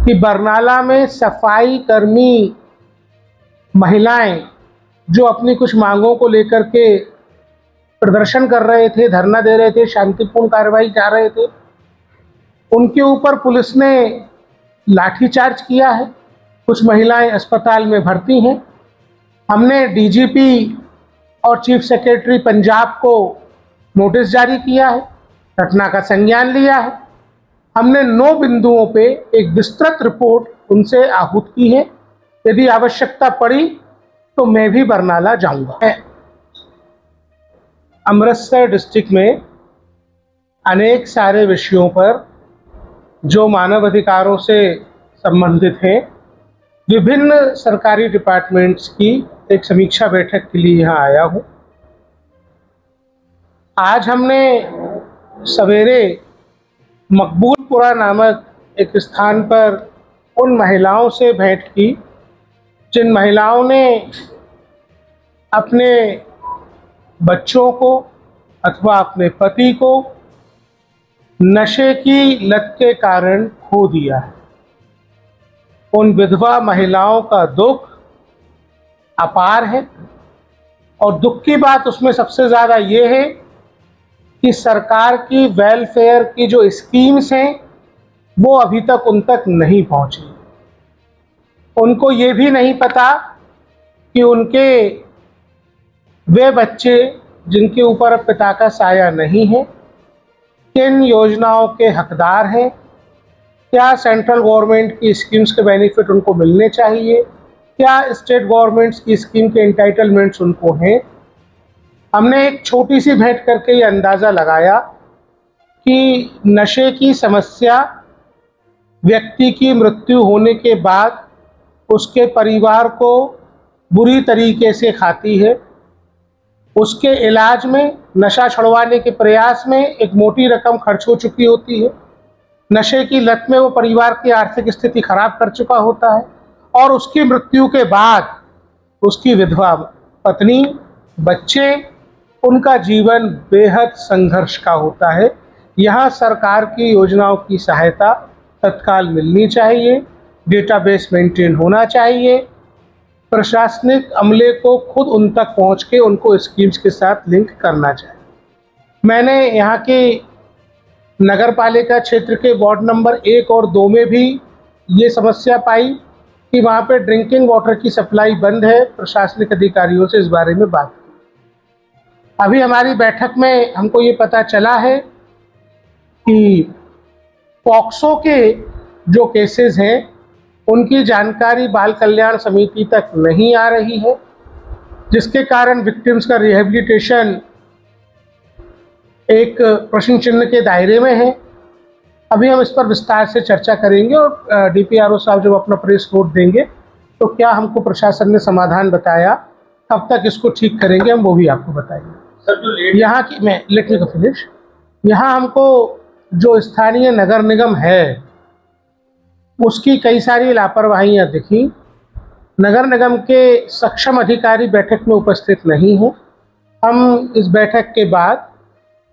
कि बरनाला में सफाई कर्मी महिलाएं जो अपनी कुछ मांगों को लेकर के प्रदर्शन कर रहे थे, धरना दे रहे थे, शांतिपूर्ण कार्रवाई कर रहे थे, उनके ऊपर पुलिस ने लाठीचार्ज किया है। कुछ महिलाएं अस्पताल में भर्ती हैं। हमने डीजीपी और चीफ सेक्रेटरी पंजाब को नोटिस जारी किया है, घटना का संज्ञान लिया है। हमने 9 बिंदुओं पे एक विस्तृत रिपोर्ट उनसे आहूत की है। यदि आवश्यकता पड़ी तो मैं भी बरनाला जाऊंगा। अमृतसर डिस्ट्रिक्ट में अनेक सारे विषयों पर जो मानव अधिकारों से संबंधित हैं, विभिन्न सरकारी डिपार्टमेंट्स की एक समीक्षा बैठक के लिए यहाँ आया हूँ। आज हमने सवेरे मकबूलपुरा नामक एक स्थान पर उन महिलाओं से भेंट की जिन महिलाओं ने अपने बच्चों को अथवा अपने पति को नशे की लत के कारण खो दिया है। उन विधवा महिलाओं का दुख अपार है और दुख की बात उसमें सबसे ज़्यादा ये है कि सरकार की वेलफेयर की जो स्कीम्स हैं वो अभी तक उन तक नहीं पहुंची। उनको ये भी नहीं पता कि उनके वे बच्चे जिनके ऊपर अब पिता का साया नहीं है किन योजनाओं के हकदार हैं, क्या सेंट्रल गवर्नमेंट की स्कीम्स के बेनिफिट उनको मिलने चाहिए, क्या स्टेट गवर्नमेंट्स की स्कीम के एंटाइटलमेंट्स उनको हैं। हमने एक छोटी सी भेंट करके ये अंदाज़ा लगाया कि नशे की समस्या व्यक्ति की मृत्यु होने के बाद उसके परिवार को बुरी तरीके से खाती है। उसके इलाज में, नशा छुड़वाने के प्रयास में एक मोटी रकम खर्च हो चुकी होती है। नशे की लत में वो परिवार की आर्थिक स्थिति खराब कर चुका होता है और उसकी मृत्यु के बाद उसकी विधवा पत्नी, बच्चे, उनका जीवन बेहद संघर्ष का होता है। यहाँ सरकार की योजनाओं की सहायता तत्काल मिलनी चाहिए, डेटाबेस मेंटेन होना चाहिए, प्रशासनिक अमले को खुद उन तक पहुँच के उनको स्कीम्स के साथ लिंक करना चाहिए। मैंने यहाँ की नगर पालिका क्षेत्र के वार्ड नंबर 1 और 2 में भी ये समस्या पाई कि वहाँ पे ड्रिंकिंग वाटर की सप्लाई बंद है। प्रशासनिक अधिकारियों से इस बारे में बात की। अभी हमारी बैठक में हमको ये पता चला है कि पॉक्सो के जो केसेस हैं उनकी जानकारी बाल कल्याण समिति तक नहीं आ रही है, जिसके कारण विक्टिम्स का रिहेबिलिटेशन एक प्रश्न चिन्ह के दायरे में है। अभी हम इस पर विस्तार से चर्चा करेंगे और डीपीआरओ साहब जब अपना प्रेस नोट देंगे तो क्या हमको प्रशासन ने समाधान बताया, कब तक इसको ठीक करेंगे, हम वो भी आपको बताएंगे। सर, जो यहाँ की मैं लेट मी फिनिश, यहाँ हमको जो स्थानीय नगर निगम है उसकी कई सारी लापरवाहियाँ दिखी। नगर निगम के सक्षम अधिकारी बैठक में उपस्थित नहीं हैं। हम इस बैठक के बाद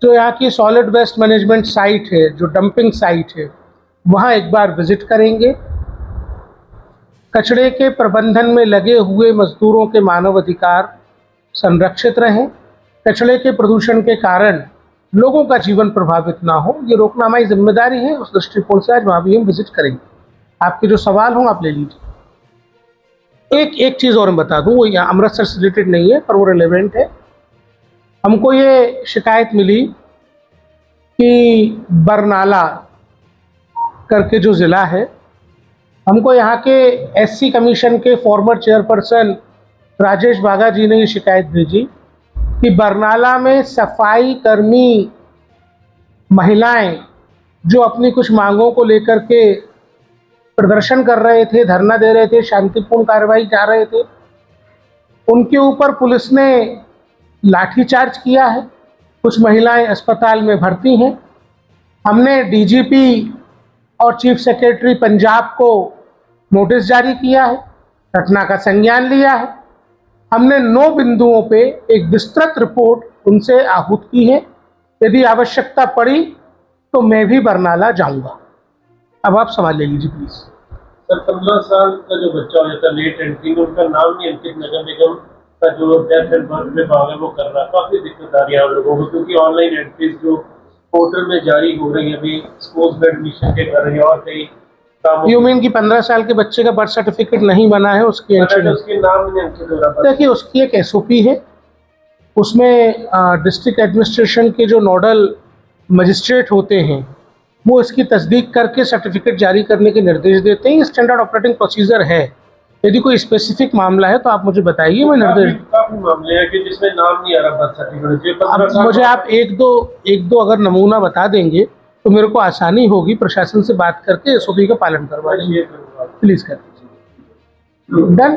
जो यहाँ की सॉलिड वेस्ट मैनेजमेंट साइट है, जो डंपिंग साइट है, वहाँ एक बार विजिट करेंगे। कचरे के प्रबंधन में लगे हुए मजदूरों के मानव अधिकार संरक्षित रहें, कचरे के प्रदूषण के कारण लोगों का जीवन प्रभावित ना हो, ये रोकना हमारी जिम्मेदारी है। उस दृष्टिकोण से आज वहाँ भी हम विजिट करेंगे। आपके जो सवाल हों आप ले लीजिए। एक चीज़ और मैं बता दूँ, वो यहाँ अमृतसर से रिलेटेड नहीं है पर वो रिलेवेंट है। हमको ये शिकायत मिली कि बरनाला करके जो ज़िला है, हमको यहाँ के एससी कमीशन के फॉर्मर चेयरपर्सन राजेश बागा जी ने ये शिकायत भेजी कि बरनाला में सफाई कर्मी महिलाएं जो अपनी कुछ मांगों को लेकर के प्रदर्शन कर रहे थे, धरना दे रहे थे, शांतिपूर्ण कार्रवाई कर रहे थे, उनके ऊपर पुलिस ने लाठीचार्ज किया है। कुछ महिलाएं अस्पताल में भर्ती हैं। हमने डीजीपी और चीफ सेक्रेटरी पंजाब को नोटिस जारी किया है, घटना का संज्ञान लिया है। हमने 9 बिंदुओं पे एक विस्तृत रिपोर्ट उनसे आहूत की है। यदि आवश्यकता पड़ी तो मैं भी बरनाला जाऊंगा। अब आप सवाल ले लीजिए प्लीज़। सर 15 साल का जो बच्चा हो जाता है लेट एंट्री में, उनका नाम नहीं अंकित नगर निगम का जो डेथ एंड बर्थ विभाग है वो कर रहा है। काफी दिक्कत आ रही है आप लोगों को, क्योंकि ऑनलाइन एंट्रीज जो पोर्टल में जारी हो रही है अभी स्कूल्स में एडमिशन के कर रही है और कई कामों यू मीन कि 15 साल के बच्चे का बर्थ सर्टिफिकेट नहीं बना है, उसकी एंट्री नहीं। उसके नाम नहीं अंकित हो रहा। देखिए, उसकी एक एसओपी है, उसमें डिस्ट्रिक्ट एडमिनिस्ट्रेशन के जो नोडल मजिस्ट्रेट होते हैं वो इसकी तस्दीक करके सर्टिफिकेट जारी करने के निर्देश देते हैं। ये स्टैंडर्ड ऑपरेटिंग प्रोसीजर है। यदि कोई स्पेसिफिक मामला है तो आप मुझे बताइए, मैं निर्देश। काफी मामले हैं कि जिसमें नाम नहीं आ रहा बर्थ सर्टिफिकेट। अब मुझे आप एक दो अगर नमूना बता देंगे तो मेरे को आसानी होगी प्रशासन से बात करके एसओपी का पालन करवा देंगे। प्लीज कर दीजिए। डन।